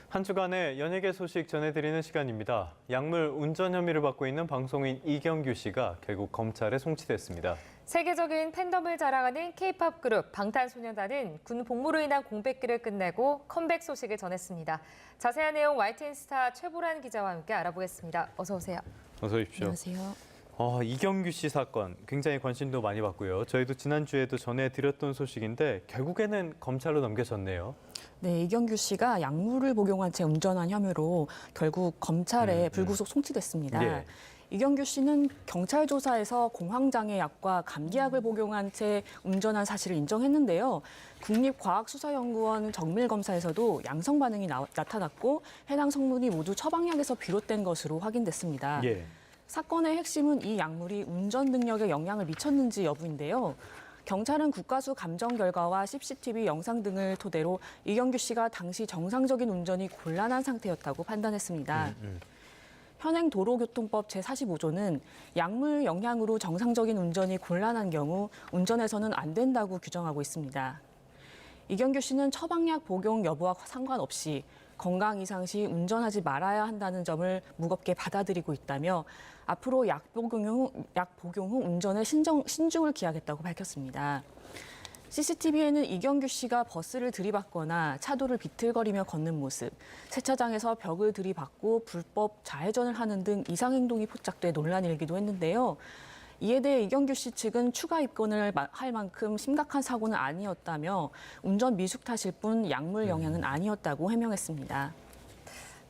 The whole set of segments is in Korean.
한 주간의 연예계 소식 전해드리는 시간입니다. 약물 운전 혐의를 받고 있는 방송인 이경규 씨가 결국 검찰에 송치됐습니다. 세계적인 팬덤을 자랑하는 K-팝 그룹 방탄소년단은 군 복무로 인한 공백기를 끝내고 컴백 소식을 전했습니다. 자세한 내용 YTN 스타 최보란 기자와 함께 알아보겠습니다. 어서 오세요. 어서 오십시오. 안녕하세요. 이경규 씨 사건 굉장히 관심도 많이 받고요. 저희도 지난주에도 전해드렸던 소식인데 결국에는 검찰로 넘겨졌네요. 네, 이경규 씨가 약물을 복용한 채 운전한 혐의로 결국 검찰에 불구속 송치됐습니다. 예. 이경규 씨는 경찰 조사에서 공황장애 약과 감기약을 복용한 채 운전한 사실을 인정했는데요. 국립과학수사연구원 정밀검사에서도 양성 반응이 나타났고 해당 성분이 모두 처방약에서 비롯된 것으로 확인됐습니다. 예. 사건의 핵심은 이 약물이 운전 능력에 영향을 미쳤는지 여부인데요. 경찰은 국가수 감정 결과와 CCTV 영상 등을 토대로 이경규 씨가 당시 정상적인 운전이 곤란한 상태였다고 판단했습니다. 현행 도로교통법 제45조는 약물 영향으로 정상적인 운전이 곤란한 경우 운전해서는 안 된다고 규정하고 있습니다. 이경규 씨는 처방약 복용 여부와 상관없이 건강 이상 시 운전하지 말아야 한다는 점을 무겁게 받아들이고 있다며 앞으로 약 복용 후 운전에 신중을 기하겠다고 밝혔습니다. CCTV에는 이경규 씨가 버스를 들이받거나 차도를 비틀거리며 걷는 모습, 세차장에서 벽을 들이받고 불법 좌회전을 하는 등 이상 행동이 포착돼 논란이 일기도 했는데요. 이에 대해 이경규 씨 측은 추가 입건을 할 만큼 심각한 사고는 아니었다며 운전 미숙 탓일 뿐 약물 영향은 아니었다고 해명했습니다.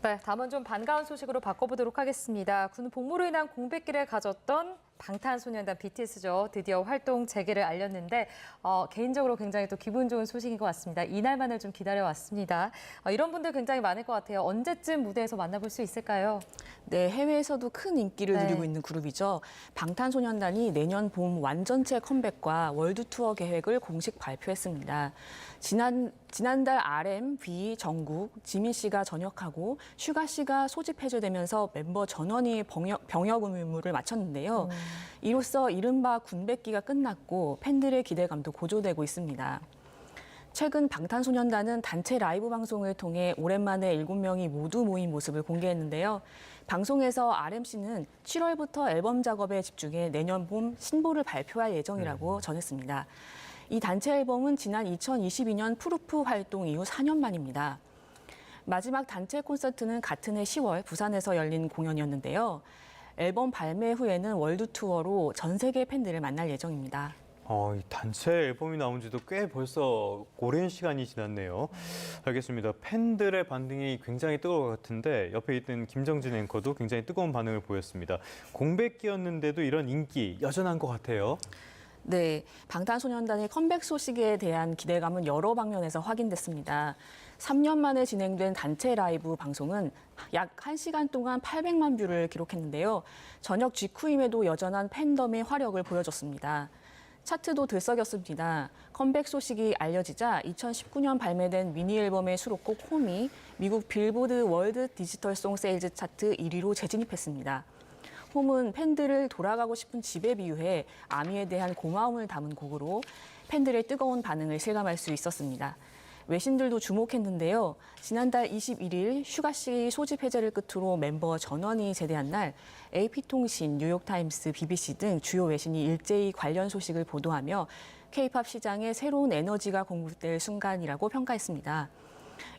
네, 다음은 좀 반가운 소식으로 바꿔보도록 하겠습니다. 군 복무로 인한 공백기를 가졌던 방탄소년단 BTS죠. 드디어 활동 재개를 알렸는데 개인적으로 굉장히 또 기분 좋은 소식인 것 같습니다. 이날만을 좀 기다려왔습니다. 이런 분들 굉장히 많을 것 같아요. 언제쯤 무대에서 만나볼 수 있을까요? 네, 해외에서도 큰 인기를 누리고 있는 그룹이죠. 방탄소년단이 내년 봄 완전체 컴백과 월드 투어 계획을 공식 발표했습니다. 지난달 RM, V, 정국, 지민 씨가 전역하고 슈가 씨가 소집 해제되면서 멤버 전원이 병역 의무를 마쳤는데요. 이로써 이른바 군백기가 끝났고 팬들의 기대감도 고조되고 있습니다. 최근 방탄소년단은 단체 라이브 방송을 통해 오랜만에 7명이 모두 모인 모습을 공개했는데요. 방송에서 RM씨는 7월부터 앨범 작업에 집중해 내년 봄 신보를 발표할 예정이라고 전했습니다. 이 단체 앨범은 지난 2022년 프루프 활동 이후 4년 만입니다. 마지막 단체 콘서트는 같은 해 10월 부산에서 열린 공연이었는데요. 앨범 발매 후에는 월드 투어로 전 세계 팬들을 만날 예정입니다. 이 단체 앨범이 나온 지도 꽤 벌써 오랜 시간이 지났네요. 알겠습니다. 팬들의 반응이 굉장히 뜨거울 것 같은데 옆에 있던 김정진 앵커도 굉장히 뜨거운 반응을 보였습니다. 공백기였는데도 이런 인기 여전한 것 같아요. 네, 방탄소년단의 컴백 소식에 대한 기대감은 여러 방면에서 확인됐습니다. 3년 만에 진행된 단체 라이브 방송은 약 1시간 동안 800만 뷰를 기록했는데요. 저녁 직후임에도 여전한 팬덤의 화력을 보여줬습니다. 차트도 들썩였습니다. 컴백 소식이 알려지자 2019년 발매된 미니 앨범의 수록곡 홈이 미국 빌보드 월드 디지털송 세일즈 차트 1위로 재진입했습니다. 홈은 팬들을 돌아가고 싶은 집에 비유해 아미에 대한 고마움을 담은 곡으로 팬들의 뜨거운 반응을 실감할 수 있었습니다. 외신들도 주목했는데요. 지난달 21일 슈가 씨 소집 해제를 끝으로 멤버 전원이 제대한 날 AP통신, 뉴욕타임스, BBC 등 주요 외신이 일제히 관련 소식을 보도하며 K-팝 시장에 새로운 에너지가 공급될 순간이라고 평가했습니다.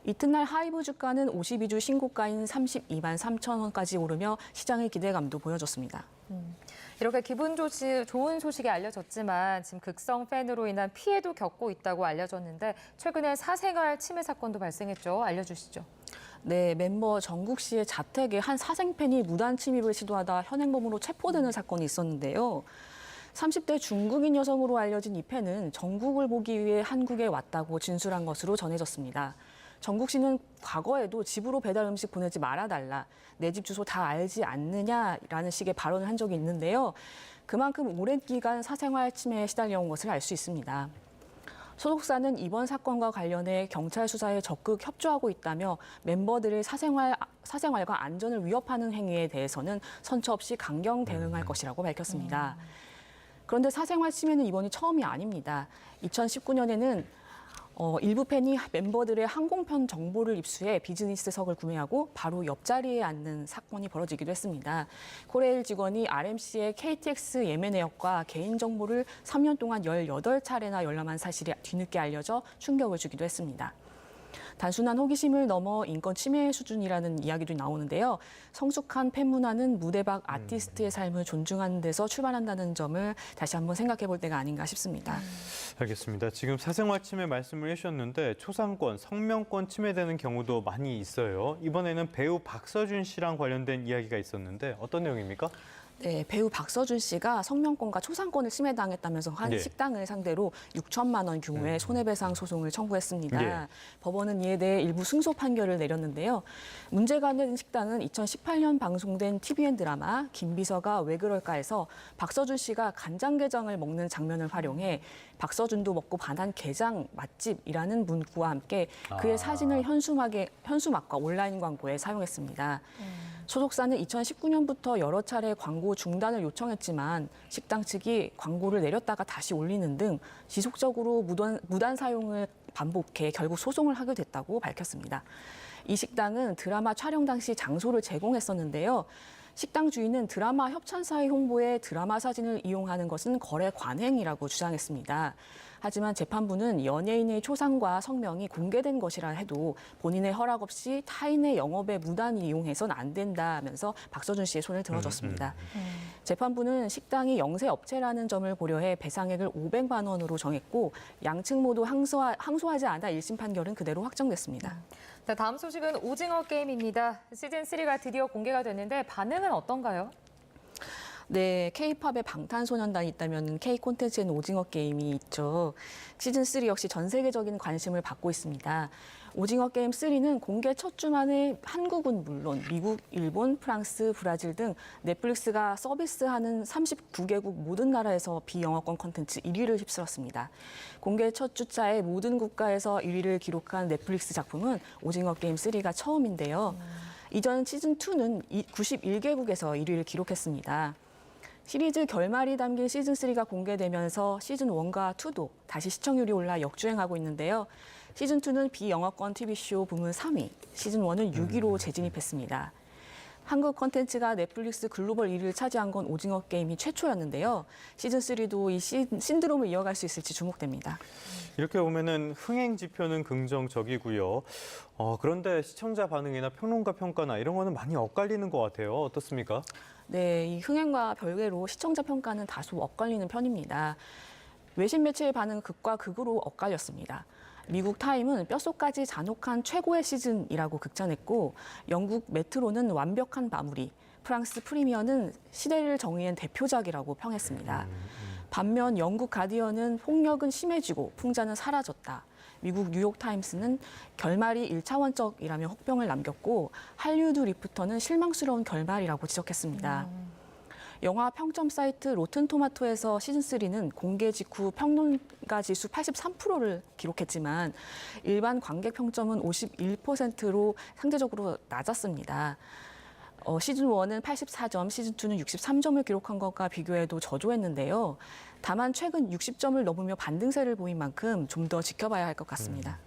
이튿날 하이브 주가는 52주 신고가인 32만 3천 원까지 오르며 시장의 기대감도 보여줬습니다. 이렇게 기분 좋은 소식이 알려졌지만 지금 극성 팬으로 인한 피해도 겪고 있다고 알려졌는데 최근에 사생활 침해 사건도 발생했죠. 알려주시죠. 네, 멤버 정국 씨의 자택에 한 사생팬이 무단 침입을 시도하다 현행범으로 체포되는 사건이 있었는데요. 30대 중국인 여성으로 알려진 이 팬은 정국을 보기 위해 한국에 왔다고 진술한 것으로 전해졌습니다. 정국 씨는 과거에도 집으로 배달 음식 보내지 말아달라, 내 집 주소 다 알지 않느냐라는 식의 발언을 한 적이 있는데요. 그만큼 오랜 기간 사생활 침해에 시달려온 것을 알 수 있습니다. 소속사는 이번 사건과 관련해 경찰 수사에 적극 협조하고 있다며 멤버들의 사생활과 안전을 위협하는 행위에 대해서는 선처 없이 강경 대응할 것이라고 밝혔습니다. 그런데 사생활 침해는 이번이 처음이 아닙니다. 2019년에는 일부 팬이 멤버들의 항공편 정보를 입수해 비즈니스석을 구매하고 바로 옆자리에 앉는 사건이 벌어지기도 했습니다. 코레일 직원이 RMC의 KTX 예매 내역과 개인정보를 3년 동안 18차례나 열람한 사실이 뒤늦게 알려져 충격을 주기도 했습니다. 단순한 호기심을 넘어 인권 침해 수준이라는 이야기도 나오는데요. 성숙한 팬 문화는 무대 밖 아티스트의 삶을 존중하는 데서 출발한다는 점을 다시 한번 생각해 볼 때가 아닌가 싶습니다. 알겠습니다. 지금 사생활 침해 말씀을 해주셨는데 초상권, 성명권 침해되는 경우도 많이 있어요. 이번에는 배우 박서준 씨랑 관련된 이야기가 있었는데 어떤 내용입니까? 네, 배우 박서준 씨가 성명권과 초상권을 침해당했다면서 한 예. 식당을 상대로 6천만 원 규모의 손해배상 소송을 청구했습니다. 예. 법원은 이에 대해 일부 승소 판결을 내렸는데요. 문제가 된 식당은 2018년 방송된 TVN 드라마 김비서가 왜 그럴까에서 박서준 씨가 간장게장을 먹는 장면을 활용해 박서준도 먹고 반한 게장 맛집이라는 문구와 함께 그의 사진을 현수막과 온라인 광고에 사용했습니다. 소속사는 2019년부터 여러 차례 광고 중단을 요청했지만 식당 측이 광고를 내렸다가 다시 올리는 등 지속적으로 무단 사용을 반복해 결국 소송을 하게 됐다고 밝혔습니다. 이 식당은 드라마 촬영 당시 장소를 제공했었는데요. 식당 주인은 드라마 협찬사의 홍보에 드라마 사진을 이용하는 것은 거래 관행이라고 주장했습니다. 하지만 재판부는 연예인의 초상과 성명이 공개된 것이라 해도 본인의 허락 없이 타인의 영업에 무단히 이용해서는 안 된다면서 박서준 씨의 손을 들어줬습니다. 재판부는 식당이 영세업체라는 점을 고려해 배상액을 500만 원으로 정했고 양측 모두 항소하지 않아 1심 판결은 그대로 확정됐습니다. 네, 다음 소식은 오징어 게임입니다. 시즌3가 드디어 공개가 됐는데 반응은 어떤가요? 네, K-팝에 방탄소년단이 있다면 K 콘텐츠에는 오징어 게임이 있죠. 시즌3 역시 전 세계적인 관심을 받고 있습니다. 오징어 게임 3는 공개 첫 주 만에 한국은 물론 미국, 일본, 프랑스, 브라질 등 넷플릭스가 서비스하는 39개국 모든 나라에서 비영어권 콘텐츠 1위를 휩쓸었습니다. 공개 첫 주차에 모든 국가에서 1위를 기록한 넷플릭스 작품은 오징어 게임 3가 처음인데요. 이전 시즌2는 91개국에서 1위를 기록했습니다. 시리즈 결말이 담긴 시즌3가 공개되면서 시즌1과 2도 다시 시청률이 올라 역주행하고 있는데요. 시즌2는 비영어권 TV쇼 부문 3위, 시즌1은 6위로 재진입했습니다. 한국 콘텐츠가 넷플릭스 글로벌 1위를 차지한 건 오징어 게임이 최초였는데요. 시즌3도 이 신드롬을 이어갈 수 있을지 주목됩니다. 이렇게 보면은 흥행 지표는 긍정적이고요. 그런데 시청자 반응이나 평론가 평가나 이런 거는 많이 엇갈리는 것 같아요. 어떻습니까? 네, 이 흥행과 별개로 시청자 평가는 다소 엇갈리는 편입니다. 외신 매체의 반응은 극과 극으로 엇갈렸습니다. 미국 타임은 뼛속까지 잔혹한 최고의 시즌이라고 극찬했고 영국 메트로는 완벽한 마무리, 프랑스 프리미어는 시대를 정의한 대표작이라고 평했습니다. 반면 영국 가디언은 폭력은 심해지고 풍자는 사라졌다. 미국 뉴욕타임스는 결말이 1차원적이라며 혹평을 남겼고 할리우드 리포터는 실망스러운 결말이라고 지적했습니다. 영화 평점 사이트 로튼토마토에서 시즌3는 공개 직후 평론가 지수 83%를 기록했지만 일반 관객 평점은 51%로 상대적으로 낮았습니다. 시즌1은 84점, 시즌2는 63점을 기록한 것과 비교해도 저조했는데요. 다만 최근 60점을 넘으며 반등세를 보인 만큼 좀 더 지켜봐야 할 것 같습니다.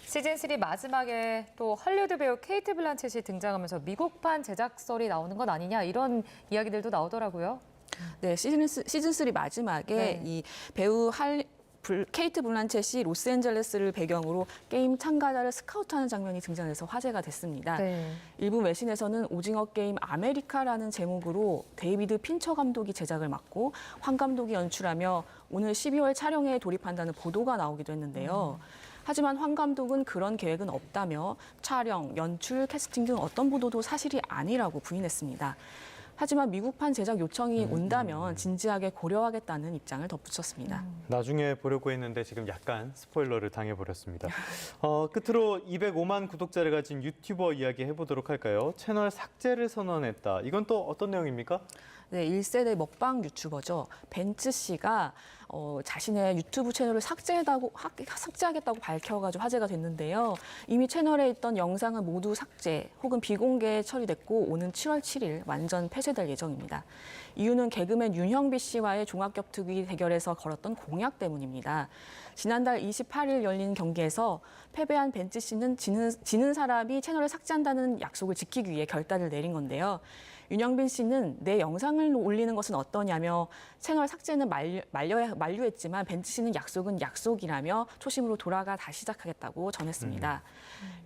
시즌3 마지막에 또 헐리우드 배우 케이트 블란쳇이 등장하면서 미국판 제작설이 나오는 건 아니냐 이런 이야기들도 나오더라고요. 네, 시즌3 마지막에 네. 이 배우 케이트 블란쳇이 로스앤젤레스를 배경으로 게임 참가자를 스카우트하는 장면이 등장해서 화제가 됐습니다. 네. 일부 외신에서는 오징어 게임 아메리카라는 제목으로 데이비드 핀처 감독이 제작을 맡고 황 감독이 연출하며 오늘 12월 촬영에 돌입한다는 보도가 나오기도 했는데요. 하지만 황 감독은 그런 계획은 없다며 촬영, 연출, 캐스팅 등 어떤 보도도 사실이 아니라고 부인했습니다. 하지만 미국판 제작 요청이 온다면 진지하게 고려하겠다는 입장을 덧붙였습니다. 나중에 보려고 했는데 지금 약간 스포일러를 당해버렸습니다. 끝으로 205만 구독자를 가진 유튜버 이야기 해보도록 할까요? 채널 삭제를 선언했다. 이건 또 어떤 내용입니까? 네, 1세대 먹방 유튜버죠. 벤츠 씨가 자신의 유튜브 채널을 삭제하겠다고 밝혀가지고 화제가 됐는데요. 이미 채널에 있던 영상은 모두 삭제 혹은 비공개 처리됐고 오는 7월 7일 완전 폐쇄될 예정입니다. 이유는 개그맨 윤형비 씨와의 종합격투기 대결에서 걸었던 공약 때문입니다. 지난달 28일 열린 경기에서 패배한 벤츠 씨는 지는 사람이 채널을 삭제한다는 약속을 지키기 위해 결단을 내린 건데요. 윤영빈 씨는 내 영상을 올리는 것은 어떠냐며 채널 삭제는 만류했지만 벤츠 씨는 약속은 약속이라며 초심으로 돌아가 다시 시작하겠다고 전했습니다.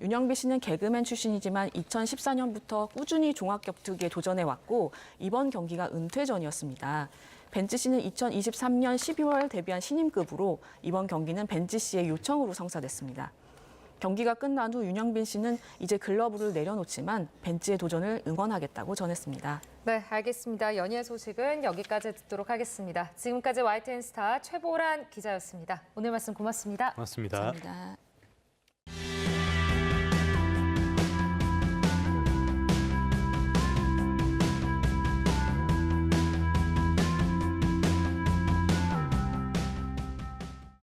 윤영빈 씨는 개그맨 출신이지만 2014년부터 꾸준히 종합격투기에 도전해왔고 이번 경기가 은퇴전이었습니다. 벤츠 씨는 2023년 12월 데뷔한 신인급으로 이번 경기는 벤츠 씨의 요청으로 성사됐습니다. 경기가 끝난 후 윤영빈 씨는 이제 글러브를 내려놓지만 벤츠의 도전을 응원하겠다고 전했습니다. 네, 알겠습니다. 연예 소식은 여기까지 듣도록 하겠습니다. 지금까지 YTN 스타 최보란 기자였습니다. 오늘 말씀 고맙습니다. 고맙습니다. 감사합니다.